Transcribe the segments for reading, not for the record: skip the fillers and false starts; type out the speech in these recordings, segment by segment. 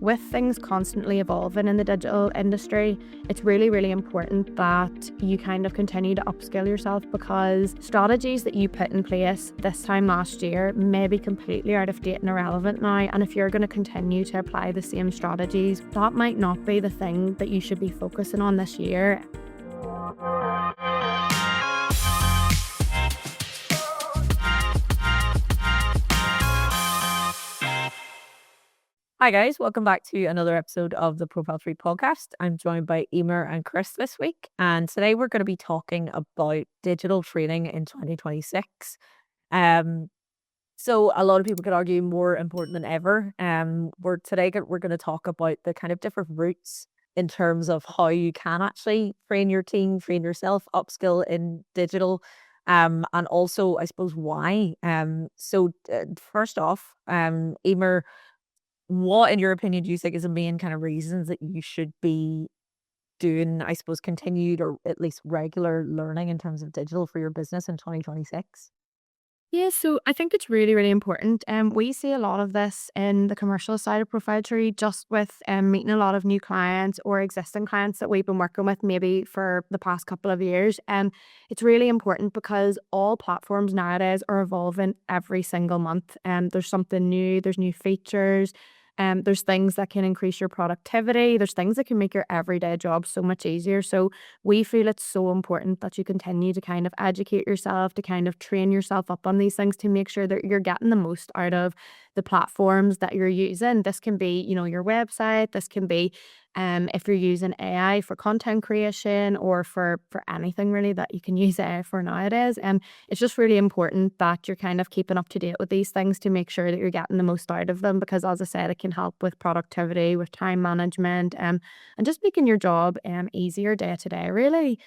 with things constantly evolving in the digital industry, it's really, really important that you kind of continue to upskill yourself, because strategies that you put in place this time last year may be completely out of date and irrelevant now. And if you're going to continue to apply the same strategies, that might not be the thing that you should be focusing on this year. Hi guys, welcome back to another episode of the ProfileTree Podcast. I'm joined by Emer and Chris this week, and today we're going to be talking about digital training in 2026. So a lot of people could argue more important than ever. We're going to talk about the kind of different routes in terms of how you can actually train your team, train yourself, upskill in digital, and also I suppose why. First off, Emer, what, in your opinion, do you think is the main kind of reasons that you should be doing, I suppose, continued or at least regular learning in terms of digital for your business in 2026? Yeah, so I think it's really, really important. We see a lot of this in the commercial side of ProfileTree, just with meeting a lot of new clients or existing clients that we've been working with maybe for the past couple of years. It's really important because all platforms nowadays are evolving every single month. There's something new, there's new features. There's things that can increase your productivity. There's things that can make your everyday job so much easier. So we feel it's so important that you continue to kind of educate yourself, to kind of train yourself up on these things to make sure that you're getting the most out of the platforms that you're using. This can be, your website. This can be if you're using AI for content creation or for anything really that you can use AI for nowadays. It's just really important that you're kind of keeping up to date with these things to make sure that you're getting the most out of them, because as I said, it can help with productivity, with time management, and just making your job easier day to day, really.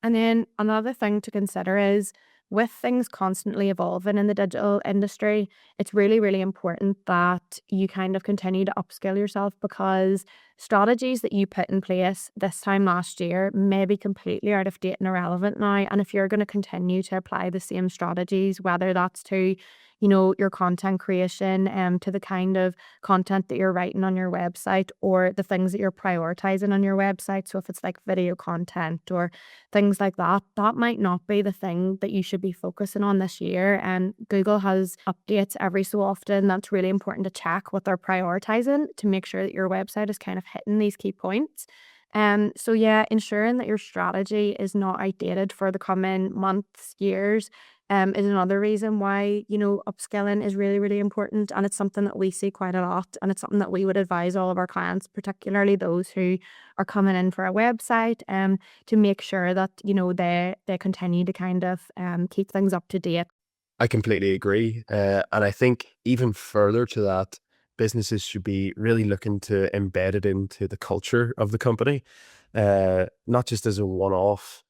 And then another thing to consider is, with things constantly evolving in the digital industry, it's really, really important that you kind of continue to upskill yourself, because strategies that you put in place this time last year may be completely out of date and irrelevant now. And if you're going to continue to apply the same strategies, whether that's to your content creation, to the kind of content that you're writing on your website or the things that you're prioritizing on your website. So if it's like video content or things like that, that might not be the thing that you should be focusing on this year. And Google has updates every so often. That's really important to check what they're prioritizing to make sure that your website is kind of hitting these key points. So yeah, ensuring that your strategy is not outdated for the coming months, years, is another reason why, upskilling is really, really important. And it's something that we see quite a lot. And it's something that we would advise all of our clients, particularly those who are coming in for a website, to make sure that, they continue to kind of keep things up to date. I completely agree. And I think even further to that, businesses should be really looking to embed it into the culture of the company, not just as a one-off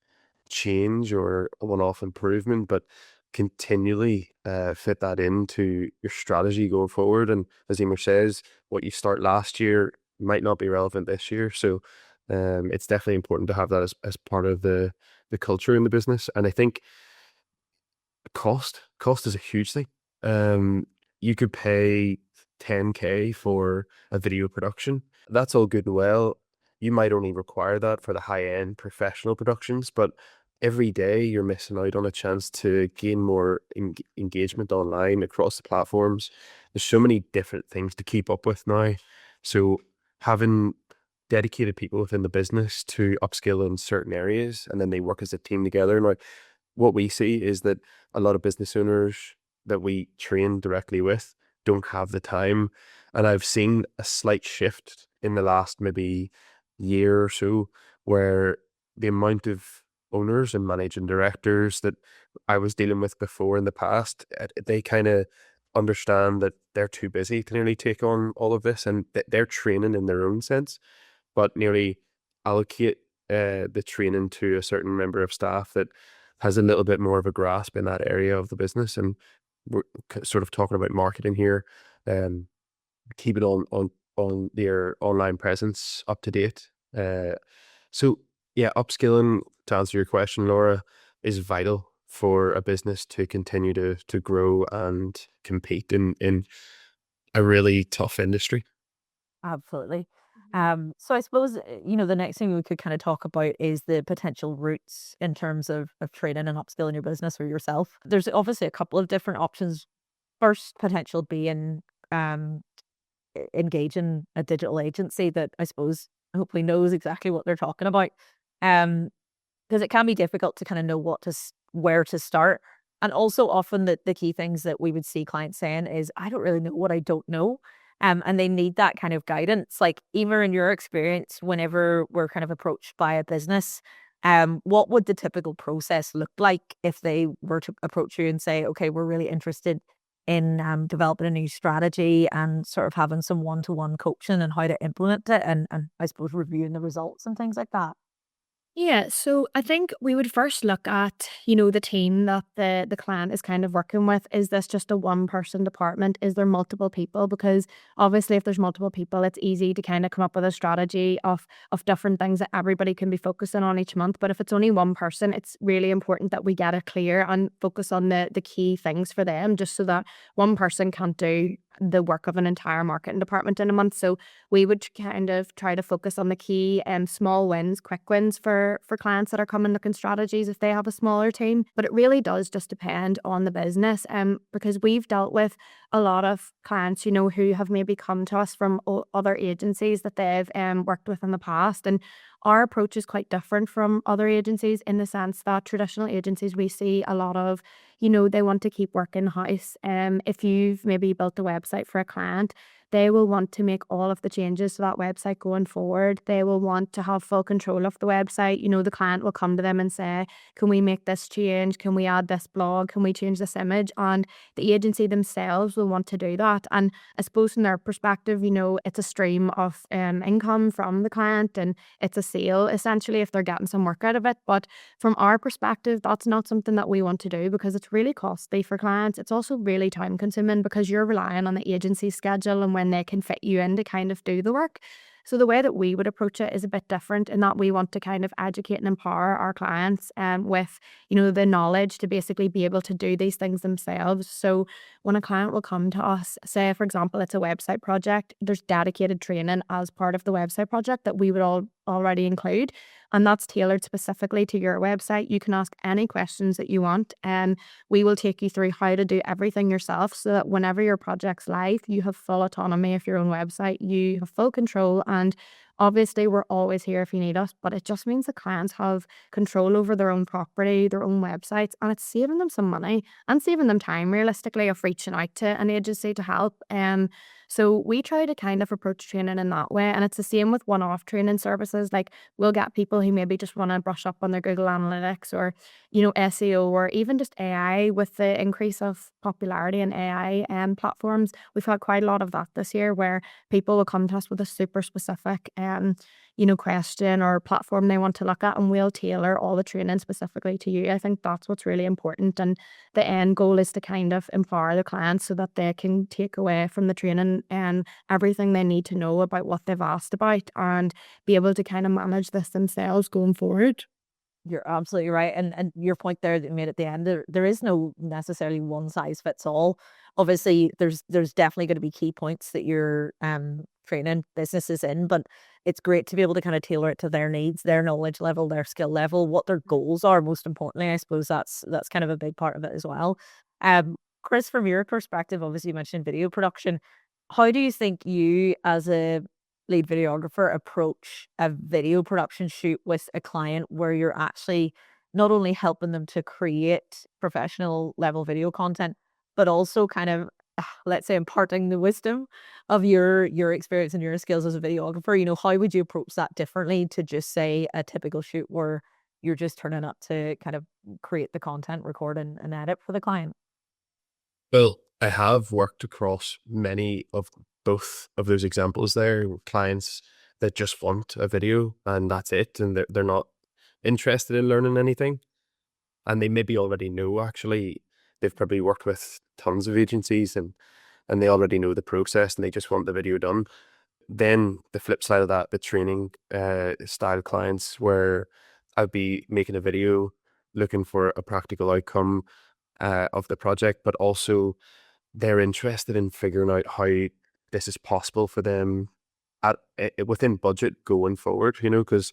change or a one-off improvement, but continually fit that into your strategy going forward. And as Emer says, what you start last year might not be relevant this year. So it's definitely important to have that as part of the culture in the business. And I think cost is a huge thing. You could pay 10K for a video production. That's all good and well. You might only require that for the high-end professional productions, but every day you're missing out on a chance to gain more engagement online across the platforms. There's so many different things to keep up with now. So having dedicated people within the business to upskill in certain areas, and then they work as a team together. Now, what we see is that a lot of business owners that we train directly with don't have the time. And I've seen a slight shift in the last maybe year or so, where the amount of owners and managing directors that I was dealing with before in the past, they kind of understand that they're too busy to nearly take on all of this, and they're training in their own sense, but nearly allocate the training to a certain member of staff that has a little bit more of a grasp in that area of the business. And we're sort of talking about marketing here, keep it on their online presence up to date. So yeah, upskilling, to answer your question, Laura, is vital for a business to continue to grow and compete in a really tough industry. Absolutely. So I suppose, the next thing we could kind of talk about is the potential routes in terms of training and upskilling your business or yourself. There's obviously a couple of different options. First potential being engaging a digital agency that I suppose hopefully knows exactly what they're talking about. Um, because it can be difficult to kind of know where to start. And also often the key things that we would see clients saying is, I don't really know what I don't know. And they need that kind of guidance. Like, either in your experience, whenever we're kind of approached by a business, what would the typical process look like if they were to approach you and say, okay, we're really interested in developing a new strategy and sort of having some one-to-one coaching and how to implement it, and I suppose reviewing the results and things like that? Yeah, so I think we would first look at, the team that the client is kind of working with. Is this just a one person department? Is there multiple people? Because obviously if there's multiple people, it's easy to kind of come up with a strategy of different things that everybody can be focusing on each month. But if it's only one person, it's really important that we get it clear and focus on the key things for them, just so that one person can't do the work of an entire marketing department in a month. So we would kind of try to focus on the key small wins, quick wins for clients that are coming looking strategies if they have a smaller team. But it really does just depend on the business, because we've dealt with a lot of clients, who have maybe come to us from other agencies that they've worked with in the past. And our approach is quite different from other agencies in the sense that traditional agencies, we see a lot of, they want to keep work in house. If you've maybe built a website for a client, they will want to make all of the changes to that website going forward. They will want to have full control of the website. The client will come to them and say, can we make this change? Can we add this blog? Can we change this image? And the agency themselves will want to do that. And I suppose from their perspective, it's a stream of income from the client, and it's a sale essentially if they're getting some work out of it. But from our perspective, that's not something that we want to do because it's really costly for clients. It's also really time consuming because you're relying on the agency's schedule and when they can fit you in to kind of do the work. So the way that we would approach it is a bit different in that we want to kind of educate and empower our clients with, the knowledge to basically be able to do these things themselves. So when a client will come to us, say, for example, it's a website project, there's dedicated training as part of the website project that we would already include. And that's tailored specifically to your website. You can ask any questions that you want, and we will take you through how to do everything yourself so that whenever your project's live, you have full autonomy of your own website, you have full control. And obviously, we're always here if you need us, but it just means the clients have control over their own property, their own websites, and it's saving them some money and saving them time realistically of reaching out to an agency to help. So we try to kind of approach training in that way. And it's the same with one-off training services. Like, we'll get people who maybe just want to brush up on their Google Analytics or, SEO, or even just AI. With the increase of popularity in AI platforms, we've had quite a lot of that this year where people will come to us with a super specific question or platform they want to look at, and we'll tailor all the training specifically to you. I think that's what's really important. And the end goal is to kind of empower the clients so that they can take away from the training and everything they need to know about what they've asked about and be able to kind of manage this themselves going forward. You're absolutely right. And your point there that you made at the end, there is no necessarily one size fits all. Obviously, there's definitely going to be key points that you're training businesses in, but it's great to be able to kind of tailor it to their needs, their knowledge level, their skill level, what their goals are. Most importantly, I suppose that's kind of a big part of it as well. Chris, from your perspective, obviously you mentioned video production. How do you think you, as a lead videographer, approach a video production shoot with a client where you're actually not only helping them to create professional level video content, but also kind of, let's say, imparting the wisdom of your experience and your skills as a videographer? How would you approach that differently to just say a typical shoot where you're just turning up to kind of create the content, record and edit for the client? Well, I have worked across many of both of those examples there, with clients that just want a video and that's it, and they're not interested in learning anything. And they maybe already know, actually, they've probably worked with tons of agencies and they already know the process and they just want the video done. Then the flip side of that, the training style clients where I'd be making a video looking for a practical outcome of the project, but also they're interested in figuring out how this is possible for them within budget going forward, because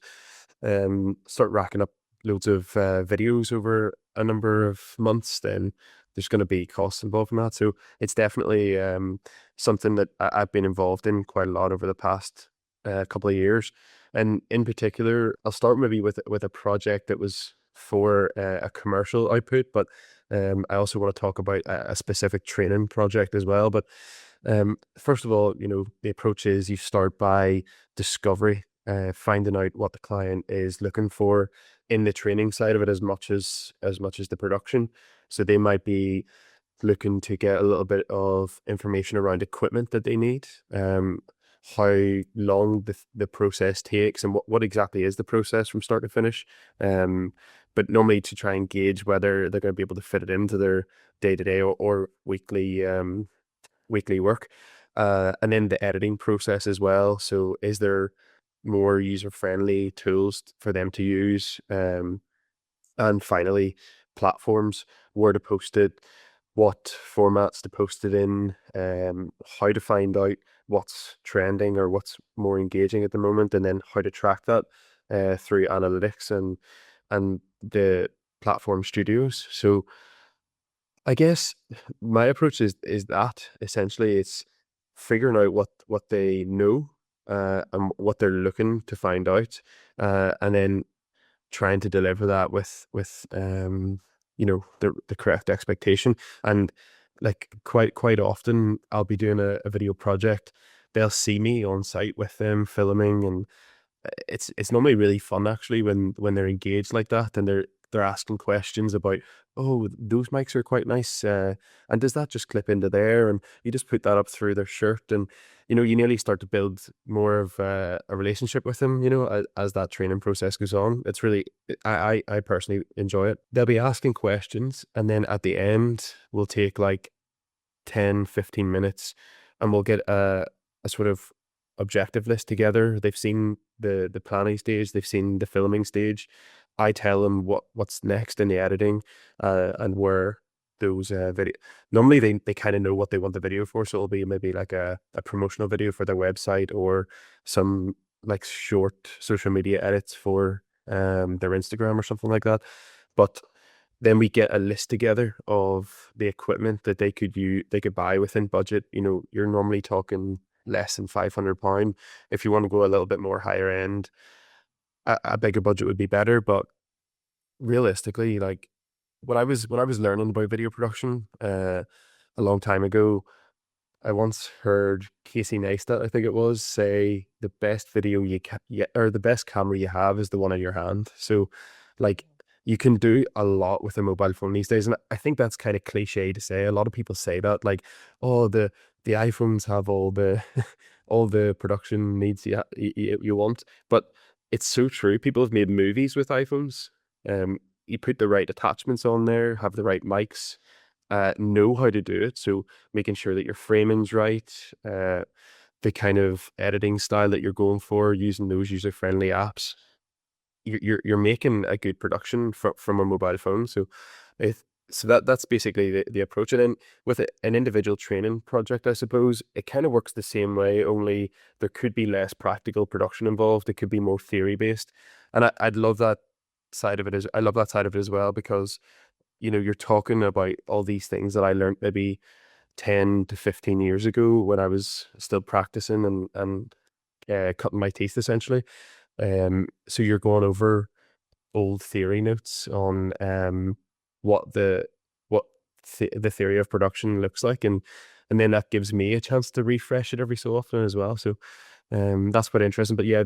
start racking up loads of videos over a number of months, then there's going to be costs involved in that. So it's definitely something that I've been involved in quite a lot over the past couple of years. And in particular, I'll start maybe with a project that was for a commercial output, but I also want to talk about a specific training project as well. But first of all, the approach is you start by discovery, finding out what the client is looking for in the training side of it as much as the production. So they might be looking to get a little bit of information around equipment that they need, how long the process takes, and what exactly is the process from start to finish. But normally to try and gauge whether they're going to be able to fit it into their day-to-day or weekly work. And then the editing process as well. So is there more user-friendly tools for them to use? And finally, platforms, where to post it, what formats to post it in, how to find out what's trending or what's more engaging at the moment, and then how to track that through analytics and the platform studios. So I guess my approach is that essentially it's figuring out what they know and what they're looking to find out, and then trying to deliver that with the correct expectation. And like quite often I'll be doing a video project, they'll see me on site with them filming, and it's normally really fun actually when they're engaged like that, and they're asking questions about, oh, those mics are quite nice, and does that just clip into there, and you just put that up through their shirt, and you nearly start to build more of a relationship with them, as that training process goes on. It's really, I personally enjoy it. They'll be asking questions, and then at the end we'll take like 10-15 minutes and we'll get a sort of objective list together. They've seen the planning stage, they've seen the filming stage. I tell them what's next in the editing, and where those video. Normally they kind of know what they want the video for, so it'll be maybe like a promotional video for their website, or some like short social media edits for their Instagram or something like that. But then we get a list together of the equipment that they could buy within budget. You're normally talking less than £500. If you want to go a little bit more higher end, a bigger budget would be better. But realistically, like when I was learning about video production a long time ago, I once heard Casey Neistat, I think it was, say the best video or the best camera you have is the one in your hand. So like you can do a lot with a mobile phone these days, and I think that's kind of cliche to say. A lot of people say that, like, oh, the iPhones have all the all the production needs you want, but it's so true. People have made movies with iPhones. You put the right attachments on there, have the right mics, know how to do it. So making sure that your framing's right, the kind of editing style that you're going for, using those user-friendly apps. You're making a good production from a mobile phone. So that's basically the approach. And then with an individual training project, I suppose it kind of works the same way, only there could be less practical production involved. It could be more theory based. And I'd love that side of it. I love that side of it as well, because you're talking about all these things that I learned maybe 10 to 15 years ago when I was still practicing and cutting my teeth essentially. So you're going over old theory notes on what the theory of production looks like, and then that gives me a chance to refresh it every so often as well. So that's quite interesting. But yeah,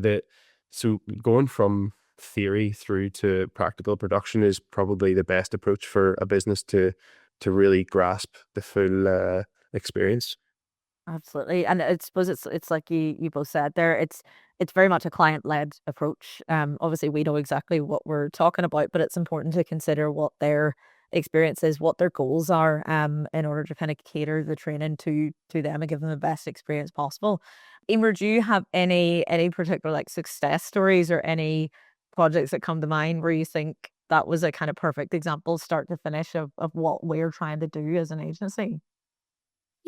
so going from theory through to practical production is probably the best approach for a business to really grasp the full experience. Absolutely. And I suppose it's like you both said there, it's very much a client-led approach. Obviously we know exactly what we're talking about, but it's important to consider what their experience is, what their goals are, in order to kind of cater the training to them and give them the best experience possible. Emer, do you have any particular like success stories or any projects that come to mind where you think that was a kind of perfect example, start to finish, of what we're trying to do as an agency?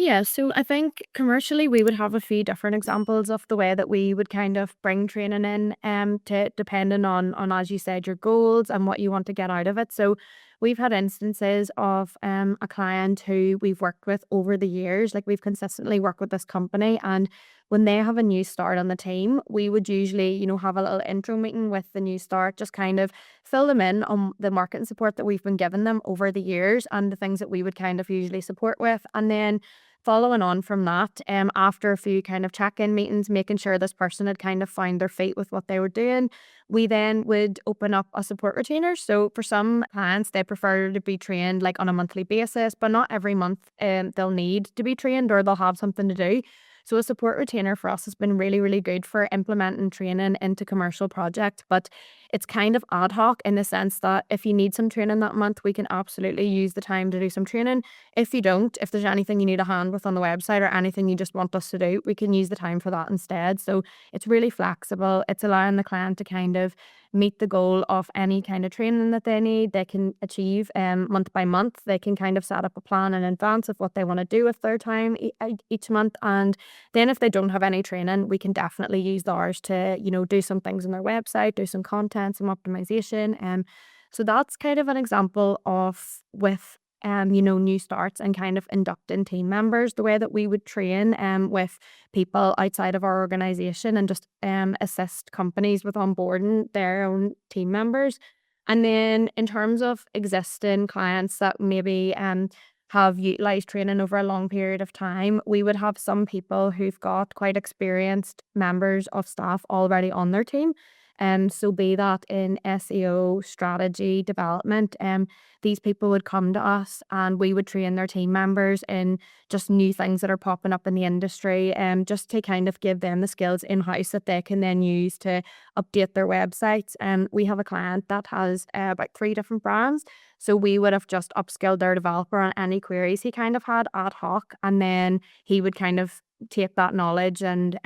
Yeah, so I think commercially we would have a few different examples of the way that we would kind of bring training in, to depending on as you said, your goals and what you want to get out of it. So we've had instances of a client who we've worked with over the years, like we've consistently worked with this company, and when they have a new start on the team, we would usually, have a little intro meeting with the new start, just kind of fill them in on the marketing support that we've been giving them over the years and the things that we would kind of usually support with. And then following on from that, after a few kind of check-in meetings, making sure this person had kind of found their feet with what they were doing, we then would open up a support retainer. So for some clients, they prefer to be trained like on a monthly basis, but not every month they'll need to be trained or they'll have something to do. So a support retainer for us has been really, really good for implementing training into commercial projects, but it's kind of ad hoc in the sense that if you need some training that month, we can absolutely use the time to do some training. If you don't, if there's anything you need a hand with on the website or anything you just want us to do, we can use the time for that instead. So it's really flexible. It's allowing the client to kind of meet the goal of any kind of training that they need. They can achieve month by month. They can kind of set up a plan in advance of what they want to do with their time each month. And then if they don't have any training, we can definitely use ours to, do some things on their website, do some content, some optimization. So that's kind of an example of with new starts and kind of inducting team members, the way that we would train with people outside of our organization and just assist companies with onboarding their own team members. And then in terms of existing clients that maybe have utilized training over a long period of time, we would have some people who've got quite experienced members of staff already on their team. So be that in SEO, strategy, development, these people would come to us and we would train their team members in just new things that are popping up in the industry, just to kind of give them the skills in-house that they can then use to update their websites. We have a client that has about 3 different brands. So we would have just upskilled their developer on any queries he kind of had ad hoc, and then he would kind of take that knowledge and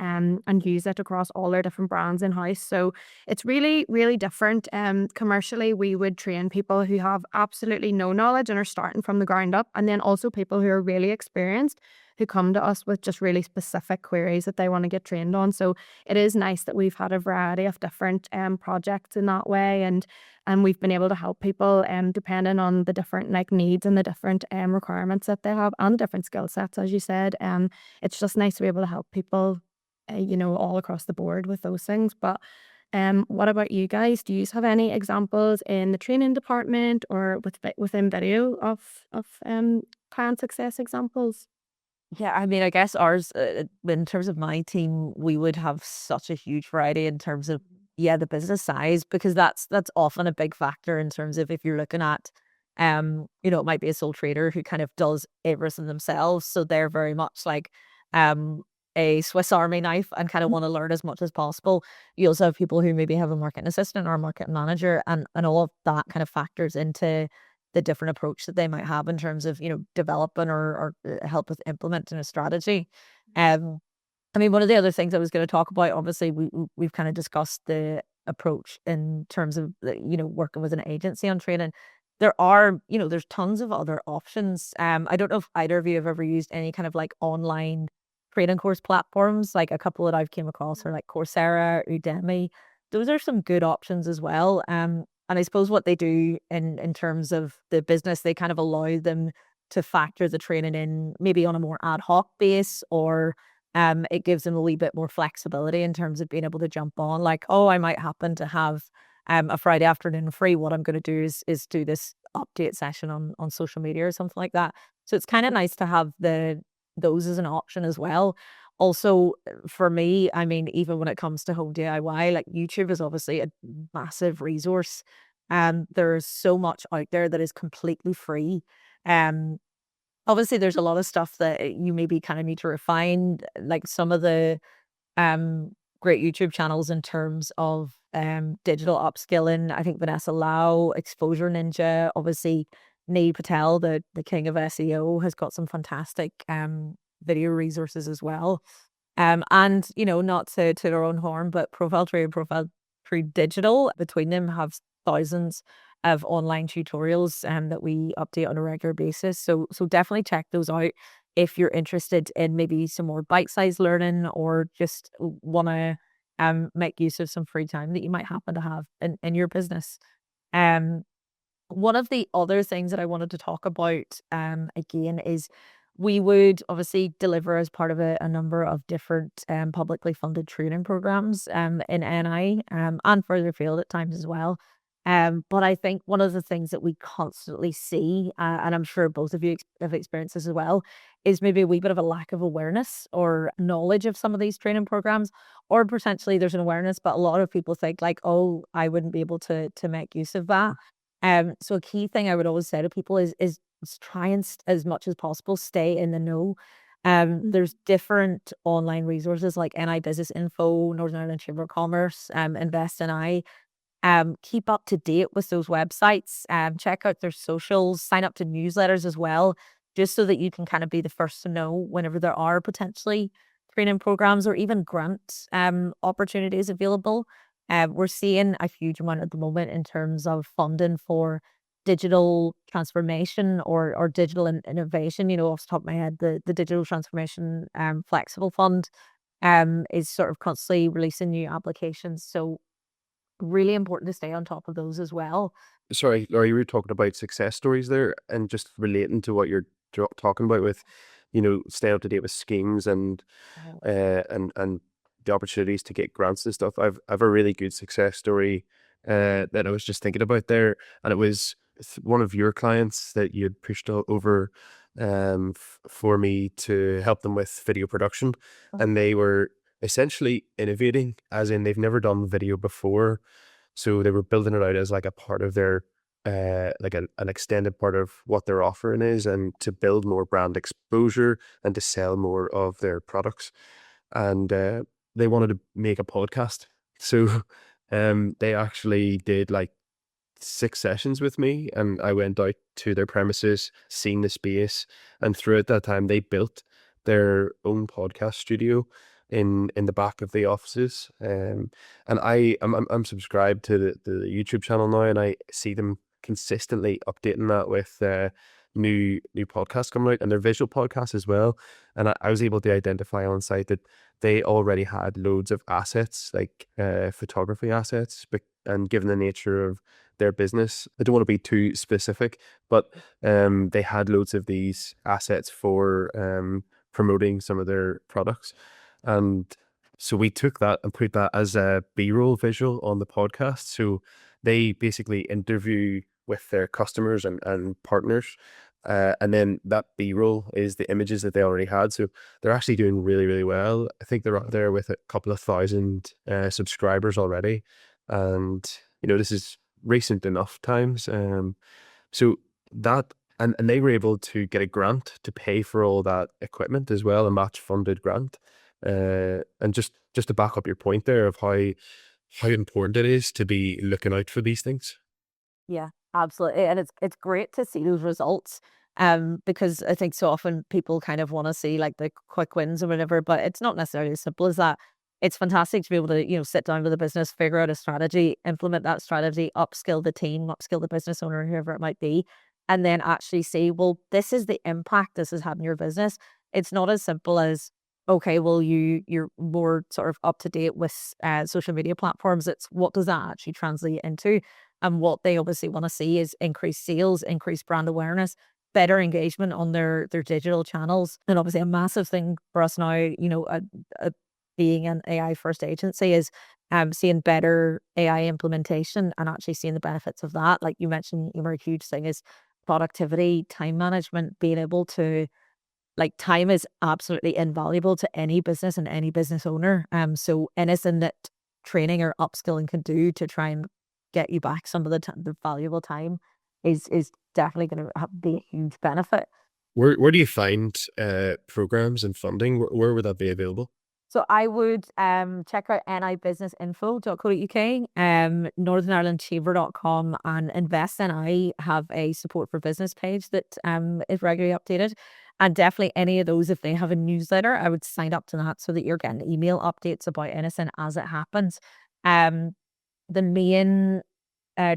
use it across all their different brands in house. So it's really, really different. Commercially, we would train people who have absolutely no knowledge and are starting from the ground up, and then also people who are really experienced who come to us with just really specific queries that they want to get trained on. So it is nice that we've had a variety of different projects in that way, and we've been able to help people depending on the different like needs and the different requirements that they have and different skill sets, as you said. It's just nice to be able to help people, all across the board with those things. But what about you guys? Do you have any examples in the training department or within video of client success examples? Yeah, I mean, I guess ours, in terms of my team, we would have such a huge variety in terms of, yeah, the business size, because that's often a big factor in terms of if you're looking at, it might be a sole trader who kind of does everything themselves. So they're very much like um, a Swiss Army knife and kind of want to learn as much as possible. You also have people who maybe have a marketing assistant or a marketing manager, and all of that kind of factors into the different approach that they might have in terms of, developing or help with implementing a strategy. I mean, one of the other things I was going to talk about, obviously, we've kind of discussed the approach in terms of, working with an agency on training. There's tons of other options. I don't know if either of you have ever used any kind of like online training course platforms. Like a couple that I've came across are like Coursera, Udemy. Those are some good options as well. And I suppose what they do in terms of the business, they kind of allow them to factor the training in maybe on a more ad hoc base, or it gives them a wee bit more flexibility in terms of being able to jump on. Like, oh, I might happen to have a Friday afternoon free. What I'm going to do is do this update session on social media or something like that. So it's kind of nice to have those as an option as well. Also, for me, I mean, even when it comes to home DIY, like YouTube is obviously a massive resource. There's so much out there that is completely free. Um, Obviously, there's a lot of stuff that you maybe kind of need to refine, like some of the um great YouTube channels in terms of digital upskilling. I think Vanessa Lau, Exposure Ninja, obviously Neil Patel, the king of SEO, has got some fantastic video resources as well. And not to their own horn, but ProfileTree and ProfileTree Digital, between them, have thousands of online tutorials that we update on a regular basis. So definitely check those out. if you're interested in maybe some more bite-sized learning or just want to make use of some free time that you might happen to have in your business. Um, One of the other things that I wanted to talk about again is we would obviously deliver as part of a number of different publicly funded training programs in NI and further afield at times as well. But I think one of the things that we constantly see, and I'm sure both of you have experienced this as well, is maybe a wee bit of a lack of awareness or knowledge of some of these training programs, or potentially there's an awareness, but a lot of people think like, oh, I wouldn't be able to make use of that. So a key thing I would always say to people is try and as much as possible stay in the know. There's different online resources like NI Business Info, Northern Ireland Chamber of Commerce, Invest NI. Keep up to date with those websites. Check out their socials. Sign up to newsletters as well, just so that you can kind of be the first to know whenever there are potentially training programs or even grant opportunities available. We're seeing a huge amount at the moment in terms of funding for digital transformation or digital innovation. You know, off the top of my head, the Digital Transformation Flexible Fund is sort of constantly releasing new applications. So really important to stay on top of those as well. Sorry, Laura, you were talking about success stories there, and just relating to what you're talking about with, staying up to date with schemes and the opportunities to get grants and stuff. I've a really good success story that I was just thinking about there, and it was one of your clients that you had pushed over for me to help them with video production, and they were essentially innovating, as in they've never done video before. So they were building it out as like a part of their, like an extended part of what their offering is, and to build more brand exposure and to sell more of their products. And they wanted to make a podcast. So they actually did like 6 sessions with me, and I went out to their premises, seen the space, and throughout that time they built their own podcast studio in the back of the offices. And I'm subscribed to the YouTube channel now, and I see them consistently updating that with new podcasts coming out, and their visual podcasts as well. And I was able to identify on site that they already had loads of assets, like photography assets, and given the nature of their business, I don't want to be too specific, but they had loads of these assets for promoting some of their products. And so we took that and put that as a B-roll visual on the podcast. So they basically interview with their customers and partners. And then that B-roll is the images that they already had. So they're actually doing really, really well. I think they're up there with a couple of thousand subscribers already. And, this is recent enough times. So that, and they were able to get a grant to pay for all that equipment as well, a match funded grant. And just to back up your point there of how important it is to be looking out for these things. Yeah, absolutely. And it's great to see those results. Because I think so often people kind of want to see like the quick wins or whatever, but it's not necessarily as simple as that. It's fantastic to be able to, sit down with the business, figure out a strategy, implement that strategy, upskill the team, upskill the business owner, whoever it might be, and then actually say, well, this is the impact this has had in your business. It's not as simple as, okay, well, you're more sort of up to date with social media platforms. It's what does that actually translate into? And what they obviously want to see is increased sales, increased brand awareness, better engagement on their digital channels. And obviously a massive thing for us now, being an AI first agency is seeing better AI implementation and actually seeing the benefits of that. Like you mentioned, a huge thing is productivity, time management, being able to, like, time is absolutely invaluable to any business and any business owner. So anything that training or upskilling can do to try and get you back some of the valuable time is definitely going to be a huge benefit. Where do you find programs and funding? Where would that be available? So I would check out nibusinessinfo.co.uk, northernIrelandChamber.com, and Invest NI have a support for business page that is regularly updated. And definitely any of those, if they have a newsletter, I would sign up to that so that you're getting email updates about anything as it happens. The main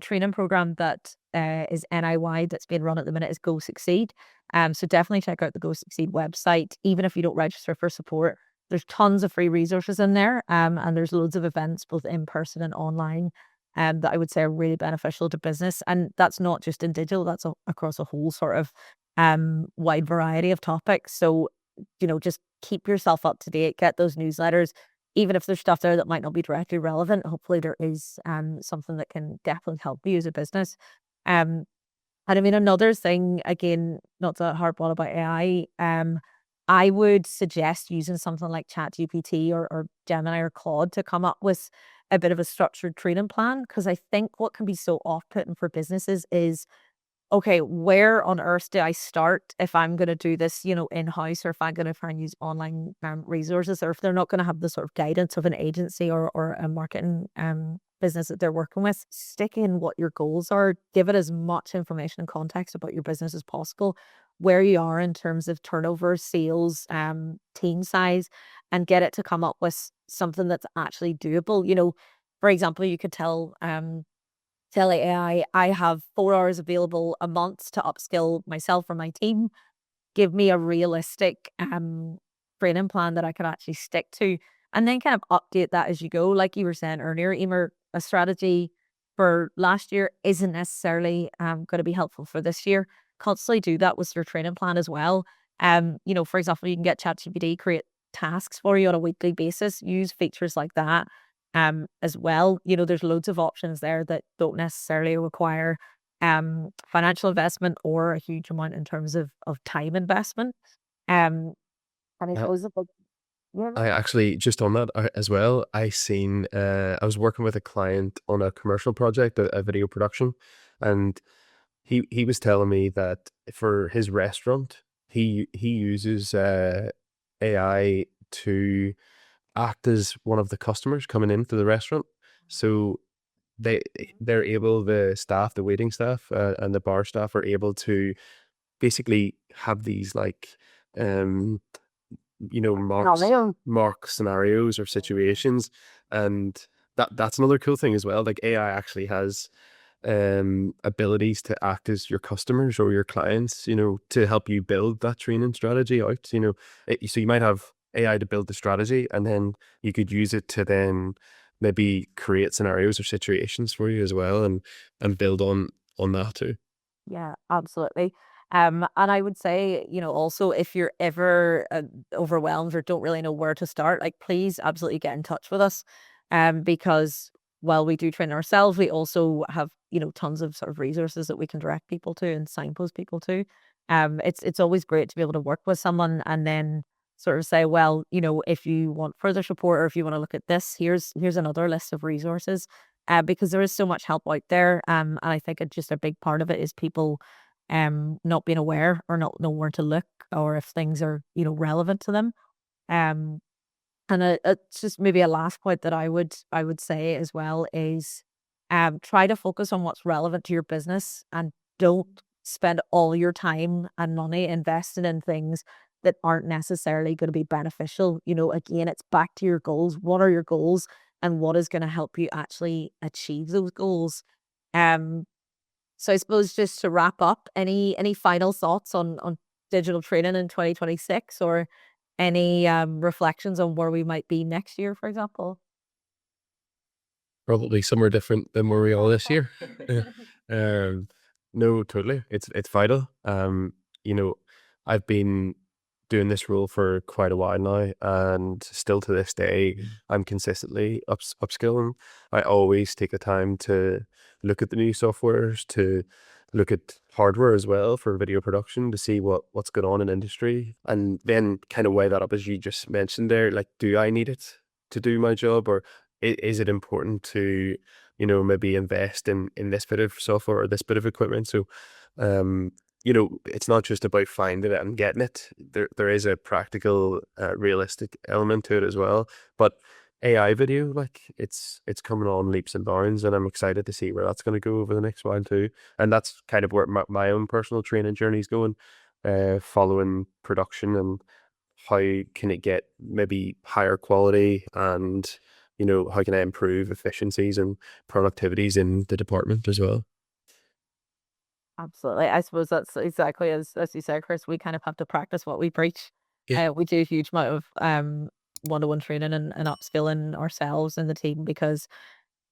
training program that is NIY that's being run at the minute is Go Succeed. So definitely check out the Go Succeed website. Even if you don't register for support, there's tons of free resources in there. And there's loads of events, both in person and online, that I would say are really beneficial to business. And that's not just in digital, that's across a whole sort of wide variety of topics. So, just keep yourself up to date, get those newsletters. Even if there's stuff there that might not be directly relevant, hopefully there is something that can definitely help you as a business. And I mean, another thing, again, not to harp on about AI, I would suggest using something like ChatGPT or Gemini or Claude to come up with a bit of a structured training plan. Because I think what can be so off-putting for businesses is, okay, where on earth do I start if I'm going to do this, in-house, or if I'm going to try and use online resources, or if they're not going to have the sort of guidance of an agency or a marketing business that they're working with. Stick in what your goals are. Give it as much information and context about your business as possible, where you are in terms of turnover, sales, team size, and get it to come up with something that's actually doable. For example, you could tell AI, I have 4 hours available a month to upskill myself or my team. Give me a realistic training plan that I can actually stick to, and then kind of update that as you go. Like you were saying earlier, Emer, a strategy for last year isn't necessarily going to be helpful for this year. Constantly do that with your training plan as well. For example, you can get ChatGPT create tasks for you on a weekly basis. Use features like that as well. There's loads of options there that don't necessarily require financial investment or a huge amount in terms of time investment. And I Yeah. suppose I actually, just on that as well, I was working with a client on a commercial project, a video production, and he was telling me that for his restaurant, he uses AI to act as one of the customers coming into the restaurant. So they're able, the staff, the waiting staff, and the bar staff are able to basically have these like um mock scenarios or situations, and that's another cool thing as well. Like AI actually has abilities to act as your customers or your clients, to help you build that training strategy out. So you might have AI to build the strategy, and then you could use it to then maybe create scenarios or situations for you as well, and build on that too. Yeah, absolutely. And I would say, also if you're ever overwhelmed or don't really know where to start, like please absolutely get in touch with us. Because while we do train ourselves, we also have, tons of sort of resources that we can direct people to and signpost people to. It's always great to be able to work with someone and then sort of say, well, if you want further support or if you want to look at this, here's another list of resources. Because there is so much help out there. And I think just a big part of it is people not being aware or not know where to look or if things are, relevant to them. Um, and it's just maybe a last point that I would say as well is try to focus on what's relevant to your business and don't spend all your time and money invested in things that aren't necessarily going to be beneficial. Again, it's back to your goals. What are your goals and what is going to help you actually achieve those goals? Um, so I suppose just to wrap up, any final thoughts on digital training in 2026 or any reflections on where we might be next year, for example? Probably somewhere different than where we are this year. Yeah. No, totally. It's vital. I've been doing this role for quite a while now, and still to this day, I'm consistently upskilling. I always take the time to look at the new softwares, to look at hardware as well for video production, to see what's going on in industry, and then kind of weigh that up as you just mentioned there. Like, do I need it to do my job, or is it important to, maybe invest in this bit of software or this bit of equipment? So, it's not just about finding it and getting it. There is a practical, realistic element to it as well. But AI video, like it's coming on leaps and bounds, and I'm excited to see where that's going to go over the next while too. And that's kind of where my own personal training journey is going, following production and how can it get maybe higher quality, and how can I improve efficiencies and productivities in the department as well. Absolutely. I suppose that's exactly as you said, Chris, we kind of have to practice what we preach. Yeah. We do a huge amount of one-to-one training and upskilling ourselves and the team, because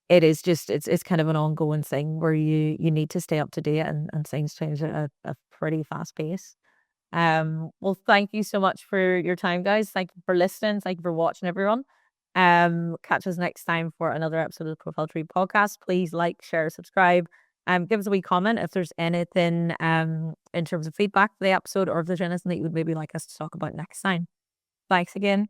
it is just it's kind of an ongoing thing where you need to stay up to date, and things change at a pretty fast pace. Well, thank you so much for your time, guys. Thank you for listening. Thank you for watching, everyone. Catch us next time for another episode of the ProfileTree Podcast. Please like, share, subscribe. Give us a wee comment if there's anything in terms of feedback for the episode, or if there's anything that you would maybe like us to talk about next time. Thanks again.